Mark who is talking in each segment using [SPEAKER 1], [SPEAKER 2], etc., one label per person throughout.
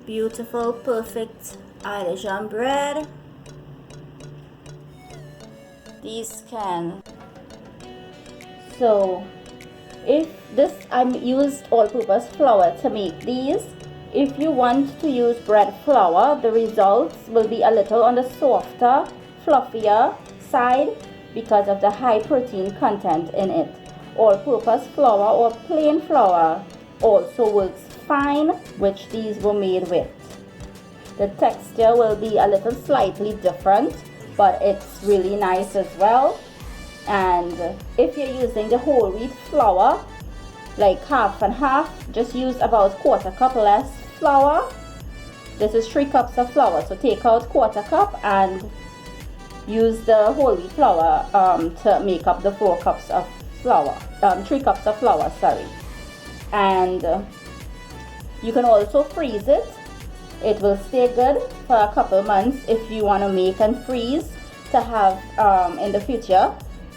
[SPEAKER 1] beautiful, perfect artisan bread. These can. So if this, I used all-purpose flour to make these. If you want to use bread flour, the results will be a little on the softer, fluffier side because of the high protein content in it. All-purpose flour or plain flour also works fine, which these were made with. The texture will be a little slightly different, but it's really nice as well. And if you're using the whole wheat flour, like half and half, just use about quarter cup less flour. This is 3 cups of flour, so take out quarter cup and use the whole wheat flour to make up the 4 cups of flour, 3 cups of flour, sorry. And you can also freeze it. It will stay good for a couple months if you want to make and freeze to have in the future.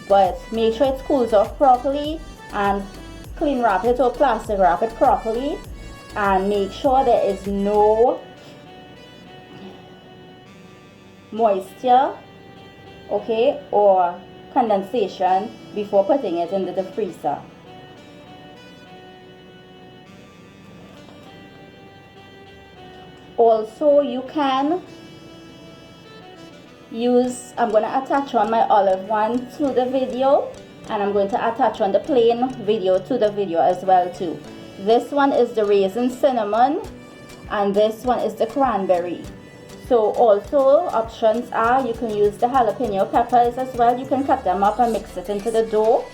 [SPEAKER 1] But make sure it cools off properly and cling wrap it or plastic wrap it properly, and make sure there is no moisture, okay, or condensation before putting it into the freezer. Also, you can use, I'm going to attach on my olive one to the video, and I'm going to attach on the plain video to the video as well too. This one is the raisin cinnamon, and this one is the cranberry. So also options are, you can use the jalapeno peppers as well. You can cut them up and mix it into the dough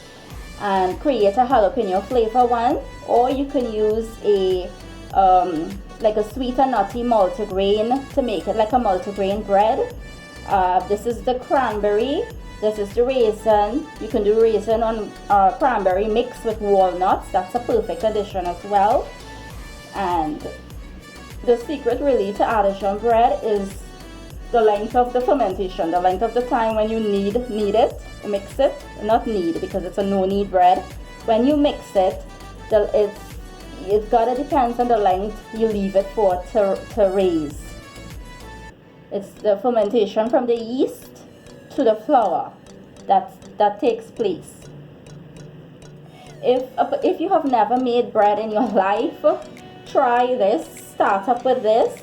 [SPEAKER 1] and create a jalapeno flavor one, or you can use a like a sweet and nutty multigrain to make it like a multigrain bread. This is the cranberry, this is the raisin. You can do raisin on cranberry mixed with walnuts. That's a perfect addition as well. And the secret really to artisan bread is the length of the fermentation, the length of the time when you knead it, mix it, not knead because it's a no knead bread. When you mix it, it gotta depends on the length you leave it for to raise. It's the fermentation from the yeast to the flour that takes place. If you have never made bread in your life, try this. Start up with this.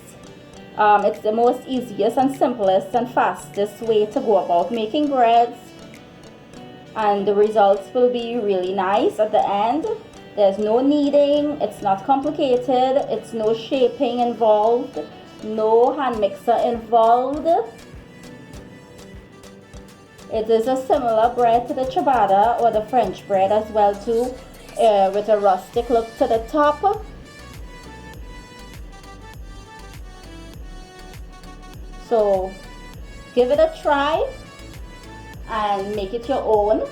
[SPEAKER 1] It's the most easiest and simplest and fastest way to go about making breads, and the results will be really nice at the end. There's no kneading, it's not complicated, it's no shaping involved, no hand mixer involved. It is a similar bread to the ciabatta or the French bread as well too, with a rustic look to the top. So give it a try and make it your own.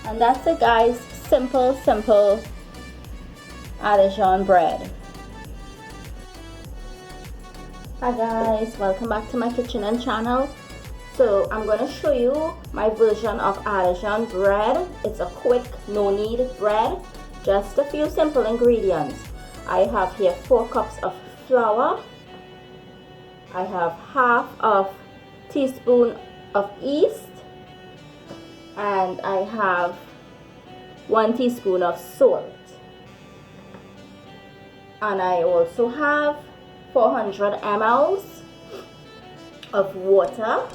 [SPEAKER 1] And that's it, guys. Simple artisan bread. Hi guys, welcome back to my kitchen and channel. So I'm going to show you my version of artisan bread. It's a quick no knead bread, just a few simple ingredients. I have here 4 cups of flour. I have half of teaspoon of yeast, and I have 1 teaspoon of salt, and I also have 400 ml of water,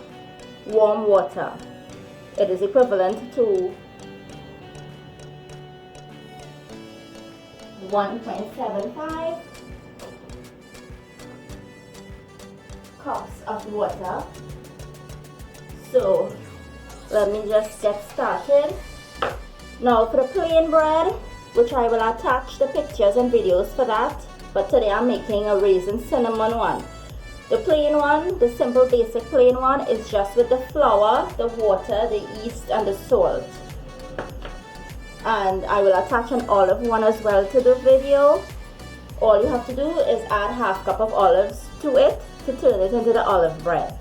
[SPEAKER 1] warm water. It is equivalent to 1.75 cups of water. So let me just get started. Now for the plain bread, which I will attach the pictures and videos for that, but today I'm making a raisin cinnamon one. The plain one, the simple basic plain one, is just with the flour, the water, the yeast and the salt. And I will attach an olive one as well to the video. All you have to do is add half cup of olives to it to turn it into the olive bread.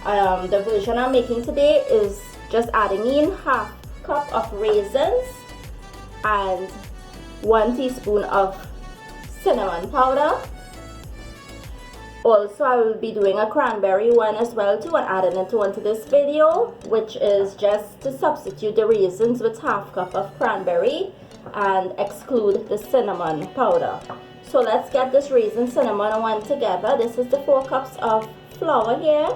[SPEAKER 1] The version I'm making today is just adding in half cup of raisins and 1 teaspoon of cinnamon powder. Also, I will be doing a cranberry one as well too, and adding it onto this video, which is just to substitute the raisins with half cup of cranberry and exclude the cinnamon powder. So let's get this raisin cinnamon one together. This is the 4 cups of flour here,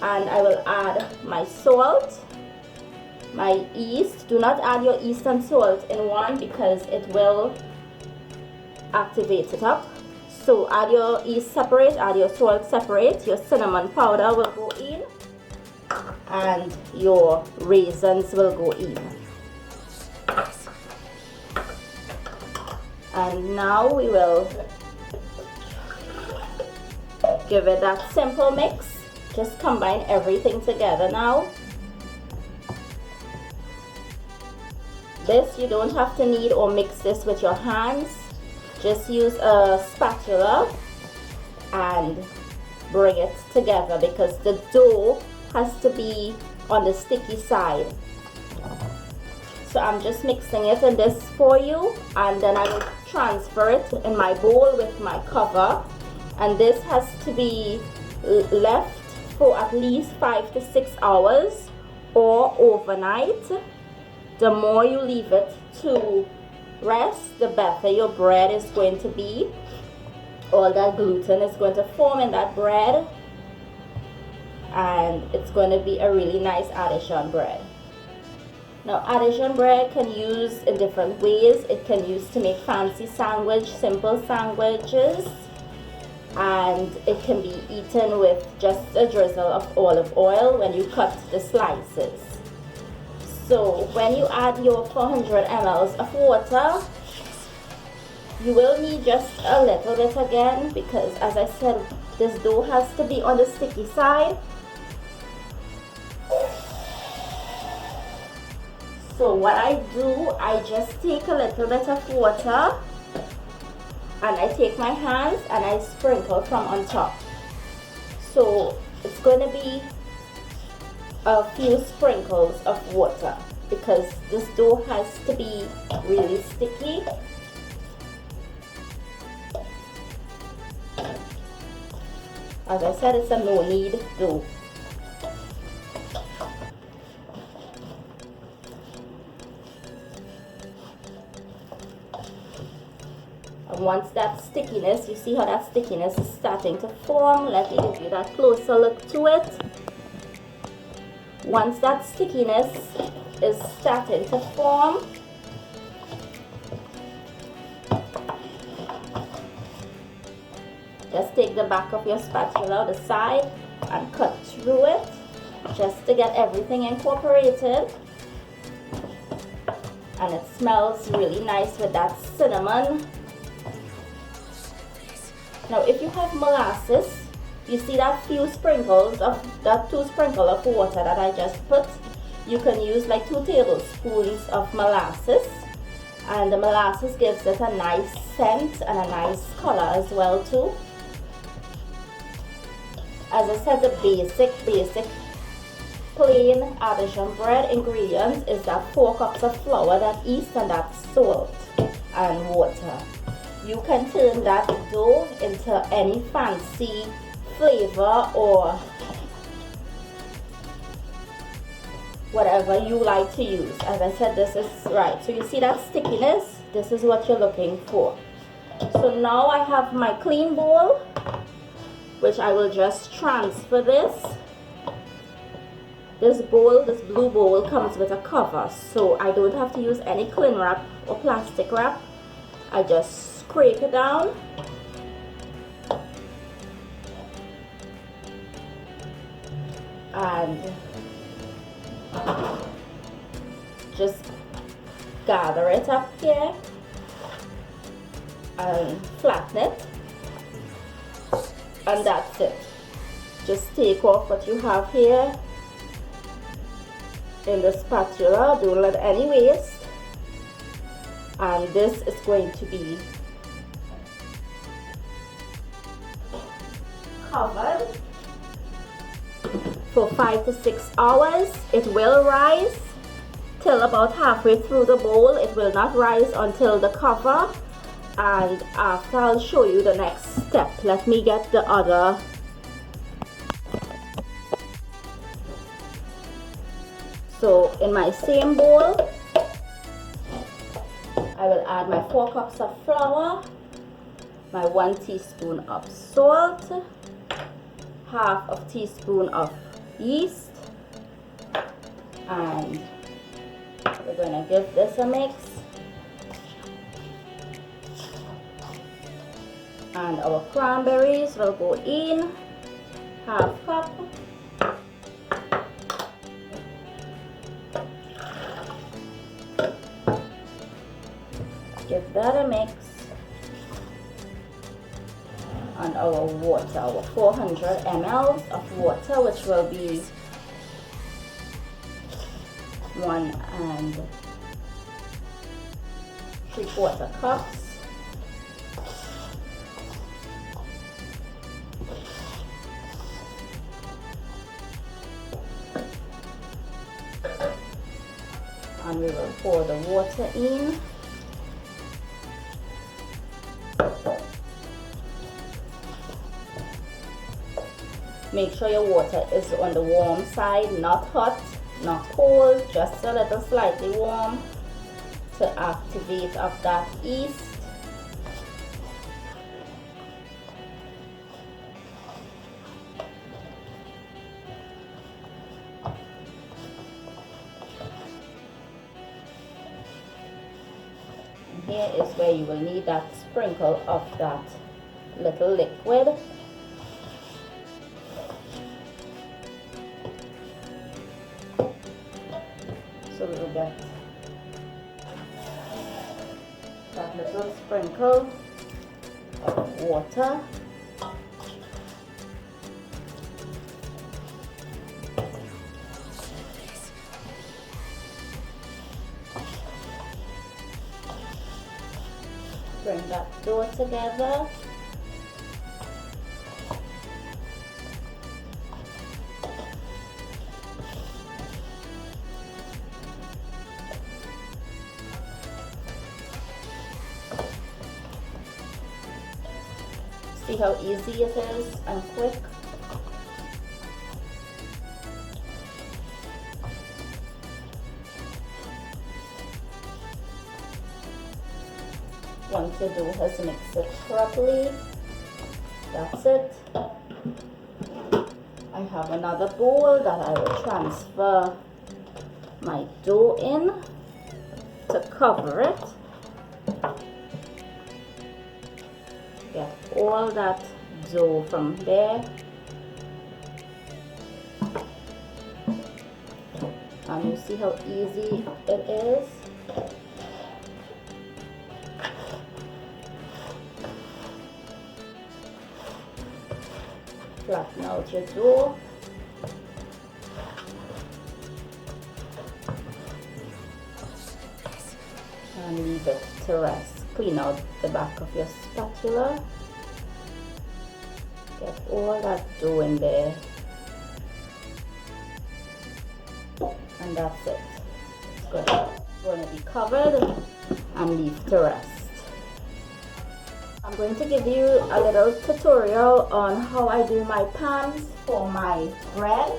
[SPEAKER 1] and I will add my salt, my yeast. Do not add your yeast and salt in one because it will activate it up. So add your yeast separate, add your salt separate, your cinnamon powder will go in, and your raisins will go in. And now we will give it that simple mix. Just combine everything together now. This, you don't have to knead or mix this with your hands. Just use a spatula and bring it together because the dough has to be on the sticky side. So I'm just mixing it in this for you, and then I will transfer it in my bowl with my cover, and this has to be left for at least 5 to 6 hours or overnight. The more you leave it to rest, the better your bread is going to be. All that gluten is going to form in that bread, and it's going to be a really nice artisan bread. Now, artisan bread can use in different ways. It can use to make fancy sandwich, simple sandwiches, and it can be eaten with just a drizzle of olive oil when you cut the slices. So when you add your 400 ml of water, you will need just a little bit again because, as I said, this dough has to be on the sticky side. So what I do, I just take a little bit of water and I take my hands and I sprinkle from on top. So it's going to be a few sprinkles of water because this dough has to be really sticky. As I said, it's a no-knead dough. And once that stickiness, you see how that stickiness is starting to form, let me give you that closer look to it. Once that stickiness is starting to form, just take the back of your spatula, the side, and cut through it just to get everything incorporated. And it smells really nice with that cinnamon. Now, if you have molasses, you see that few sprinkles of that 2 sprinkles of water that I just put, you can use like 2 tablespoons of molasses, and the molasses gives it a nice scent and a nice color as well too. As I said, the basic plain artisan bread ingredients is that 4 cups of flour, that yeast, and that salt and water. You can turn that dough into any fancy flavor or whatever you like to use. As I said, this is right. So you see that stickiness? This is what you're looking for. So now I have my clean bowl, which I will just transfer this. This bowl, this blue bowl, comes with a cover, so I don't have to use any cling wrap or plastic wrap. I just scrape it down. And just gather it up here and flatten it, and that's it. Just take off what you have here in the spatula, don't let any waste, and this is going to be covered for 5 to 6 hours. It will rise till about halfway through the bowl. It will not rise until the cover, and after I'll show you the next step. Let me get the other. So in my same bowl, I will add my 4 cups of flour, my 1 teaspoon of salt, half of teaspoon of yeast, and we're going to give this a mix. And our cranberries will go in, half cup. Give that a mix. And our water, our 400 ml of water, which will be 1 3/4 cups. And we will pour the water in. Make sure your water is on the warm side, not hot, not cold, just a little slightly warm to activate up that yeast. And here is where you will need that sprinkle of that little liquid. So we will get that little sprinkle of water. Bring that dough together. See how easy it is and quick. Once the dough has mixed it properly, that's it. I have another bowl that I will transfer my dough in to cover it. Get all that dough from there, and you see how easy it is. Flatten out your dough. And leave it to rest. Clean out the back of your spatula. Get all that dough in there. And that's it. It's going to be covered and leave to rest. I'm going to give you a little tutorial on how I do my pans for my bread.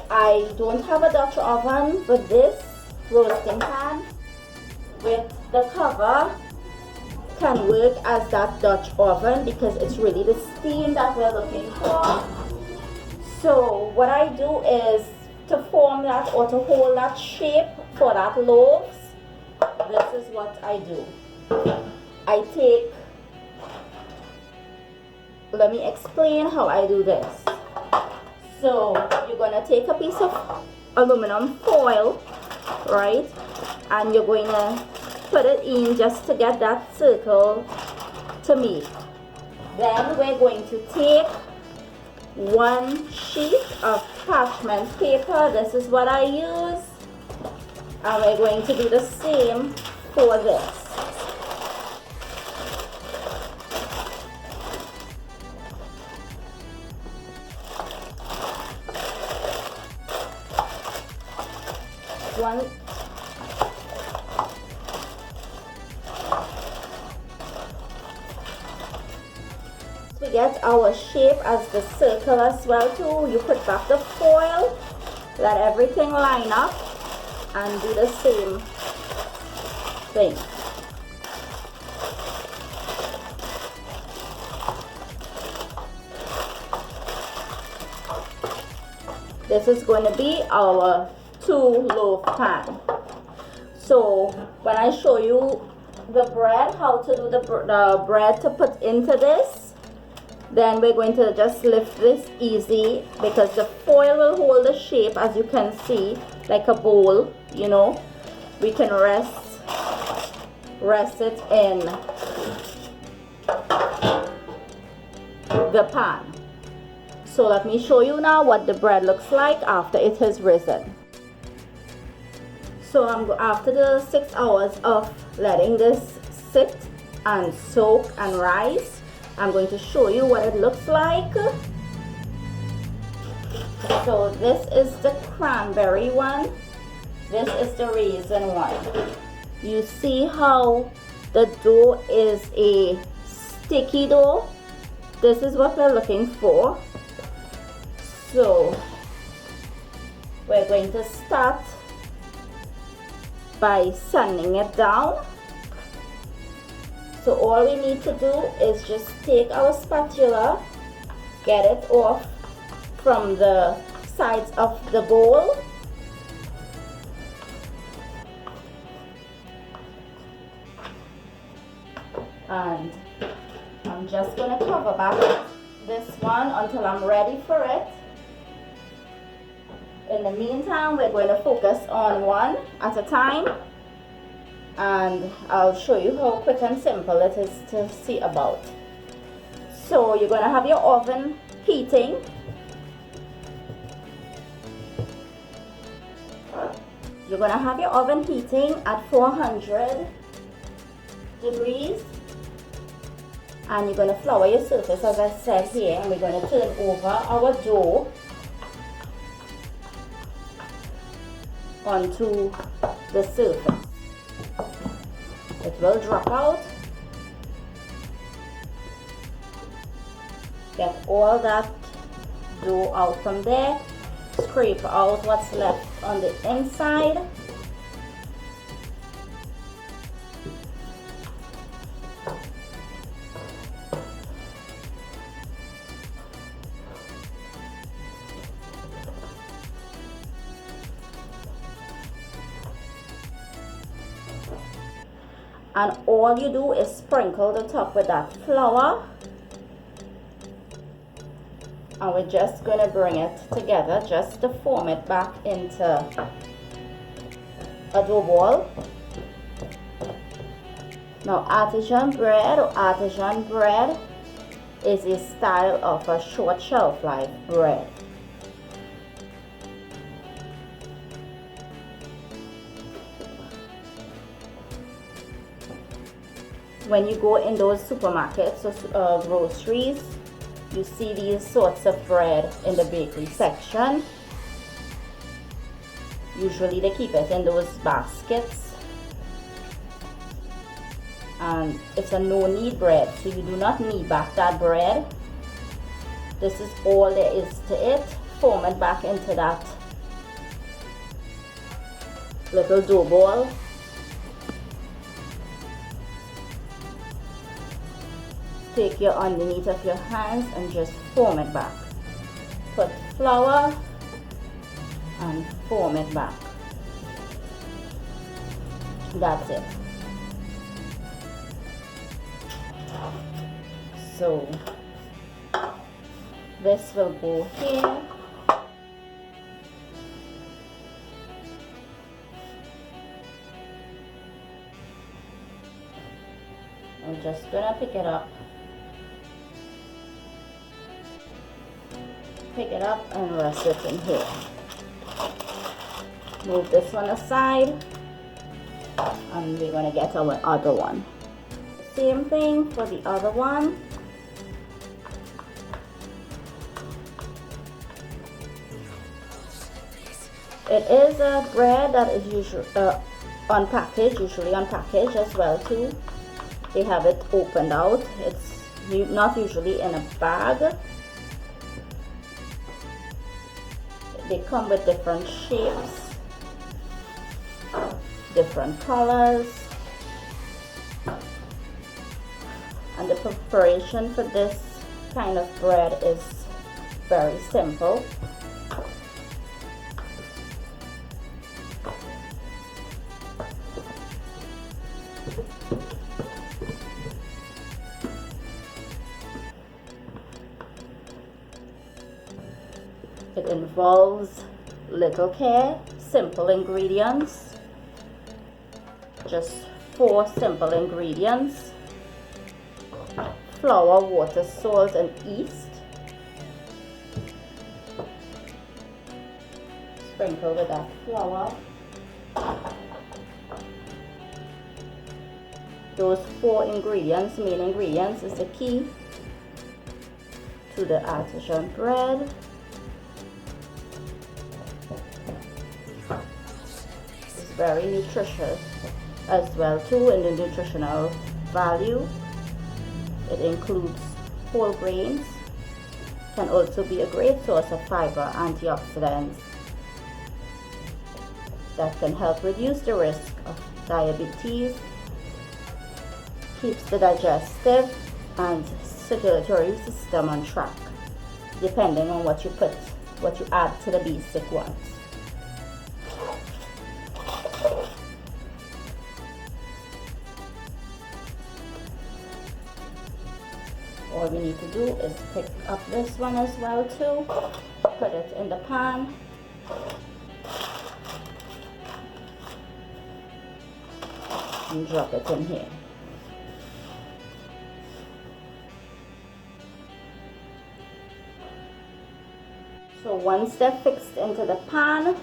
[SPEAKER 1] I don't have a Dutch oven, but this roasting pan with the cover can work as that Dutch oven because it's really the steam that we're looking for. So what I do is to form that or to hold that shape for that loaves. This is what I do. I take, let me explain how I do this. So you're going to take a piece of aluminum foil, right, and you're going to put it in just to get that circle to meet. Then we're going to take one sheet of parchment paper. This is what I use, and we're going to do the same for this. get our shape as the circle as well too. You put back the foil, let everything line up, and do the same thing. This is going to be our 2-loaf pan. So when I show you the bread, how to do the bread to put into this, then we're going to just lift this easy, because the foil will hold the shape, as you can see, like a bowl, you know. We can rest it in the pan. So let me show you now what the bread looks like after it has risen. So after the 6 hours of letting this sit and soak and rise, I'm going to show you what it looks like. So this is the cranberry one. This is the raisin one. You see how the dough is a sticky dough? This is what we're looking for. So we're going to start by sanding it down. So all we need to do is just take our spatula, get it off from the sides of the bowl, and I'm just going to cover back this one until I'm ready for it. In the meantime, we're going to focus on one at a time, and I'll show you how quick and simple it is to see about. So you're going to have your oven heating. You're going to have your oven heating at 400 degrees, and you're going to flour your surface, as I said here, and we're going to turn over our dough onto the surface. It will drop out. Get all that dough out from there. Scrape out what's left on the inside. And all you do is sprinkle the top with that flour, and we're just going to bring it together just to form it back into a dough ball. Now artisan bread is a style of a short shelf life bread. When you go in those supermarkets or groceries, you see these sorts of bread in the bakery section. Usually they keep it in those baskets, and it's a no-knead bread, so you do not knead back that bread. This is all there is to it. Form it back into that little dough ball. Take your underneath of your hands and just form it back. Put flour and form it back. That's it. So this will go here. I'm just gonna pick it up. Pick it up and rest it in here. Move this one aside, and we're gonna get our other one. Same thing for the other one. It is a bread that is usually unpackaged as well too. They have it opened out. It's not usually in a bag. They come with different shapes, different colors, and the preparation for this kind of bread is very simple. It involves little care, simple ingredients, just 4 simple ingredients: flour, water, salt, and yeast. Sprinkle with that flour. Those 4 ingredients, main ingredients, is the key to the artisan bread. It's very nutritious as well too in the nutritional value. It includes whole grains, can also be a great source of fiber, antioxidants that can help reduce the risk of diabetes, keeps the digestive and circulatory system on track, depending on what you add to the basic ones. All we need to do is pick up this one as well too, put it in the pan, and drop it in here. So once they're fixed into the pan,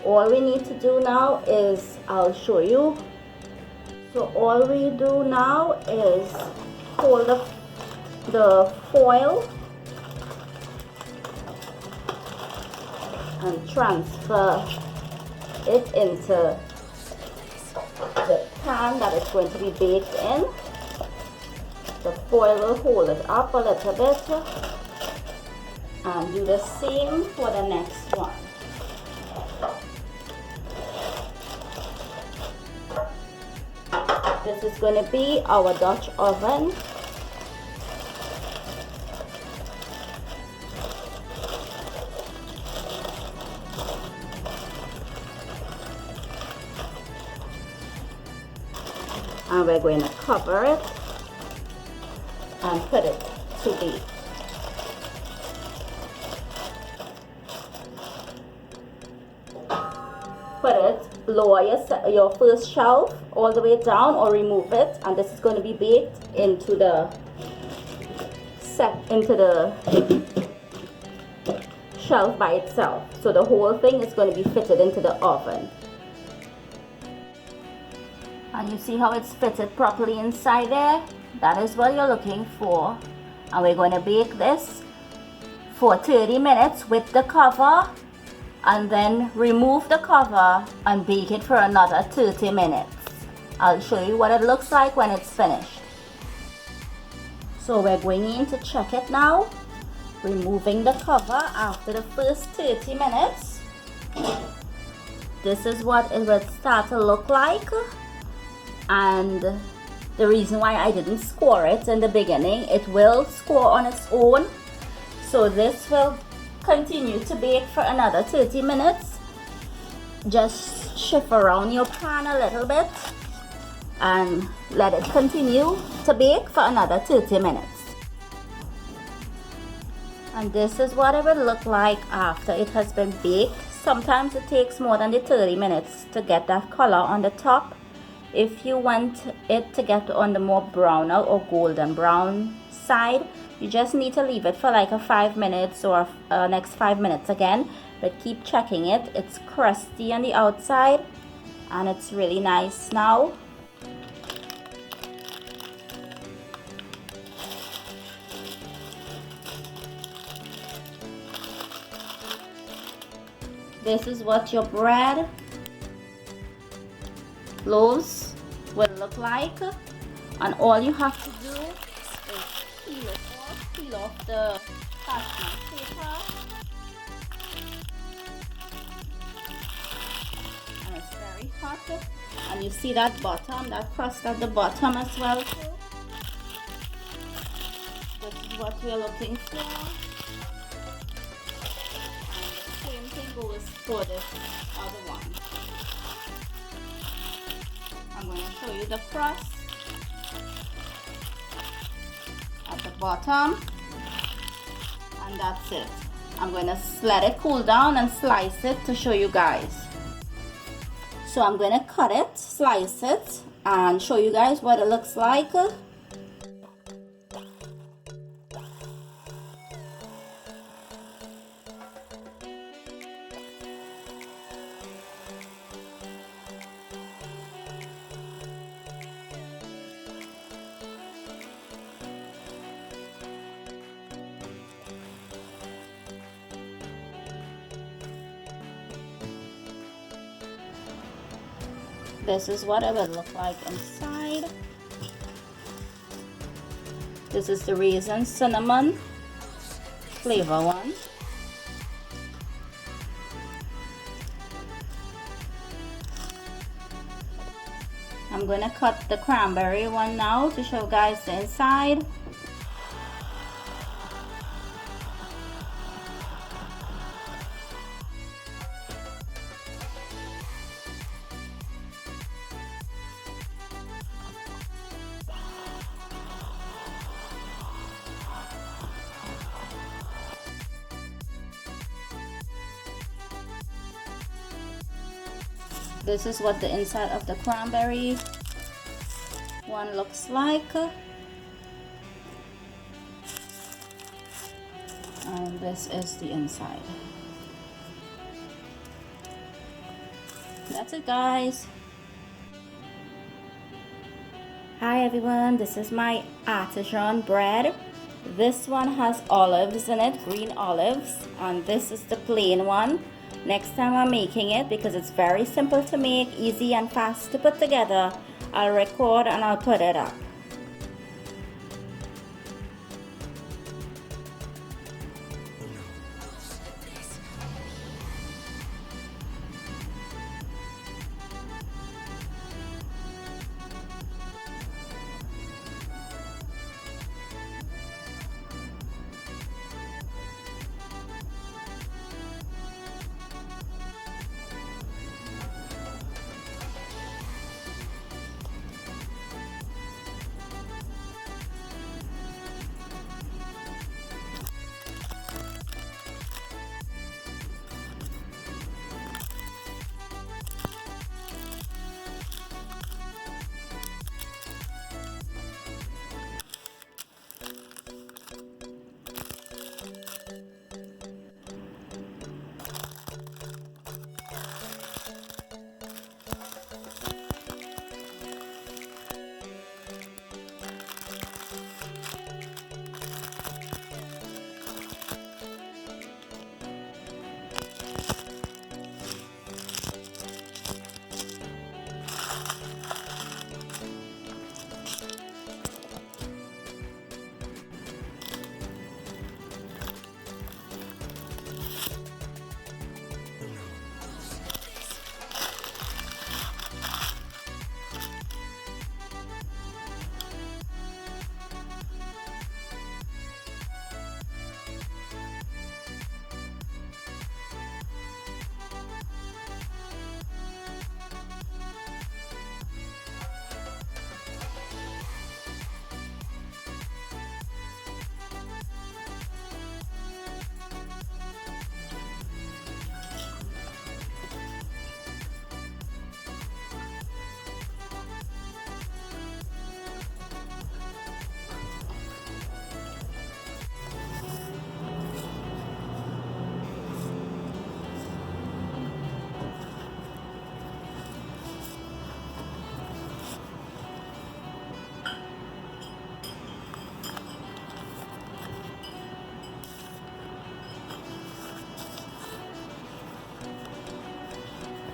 [SPEAKER 1] all we need to do now is, I'll show you. So all we do now is hold the foil and transfer it into the pan that it's going to be baked in. The foil will hold it up a little bit, and do the same for the next one. This is going to be our Dutch oven. And we're going to cover it and put it to bake. Put it, lower your first shelf all the way down or remove it, and this is going to be baked into the shelf by itself. So the whole thing is going to be fitted into the oven. And you see how it's fitted properly inside there? That is what you're looking for. And we're going to bake this for 30 minutes with the cover, and then remove the cover and bake it for another 30 minutes. I'll show you what it looks like when it's finished. So we're going in to check it now, removing the cover after the first 30 minutes. This is what it will start to look like, and the reason why I didn't score it in the beginning, it will score on its own. So this will continue to bake for another 30 minutes. Just shift around your pan a little bit and let it continue to bake for another 30 minutes. And this is what it will look like after it has been baked. Sometimes it takes more than the 30 minutes to get that color on the top. If you want it to get on the more browner or golden brown side, you just need to leave it for like a 5 minutes or next 5 minutes again, but keep checking it. It's crusty on the outside and it's really nice now. This is what your bread loaves will look like, and all you have to do is peel off the parchment paper. And it's very hot. And you see that bottom, that crust at the bottom as well too. This is what we're looking for. And the same thing goes for this other one. I'm going to show you the crust at the bottom, and that's it. I'm going to let it cool down and slice it to show you guys. So I'm going to cut it, slice it, and show you guys what it looks like. This is what it would look like inside. This is the raisin cinnamon flavor one. I'm going to cut the cranberry one now to show you guys the inside. This is what the inside of the cranberry one looks like. And this is the inside. That's it, guys. Hi everyone, this is my artisan bread. This one has olives in it, green olives, and this is the plain one. Next time I'm making it, because it's very simple to make, easy and fast to put together, I'll record and I'll put it up.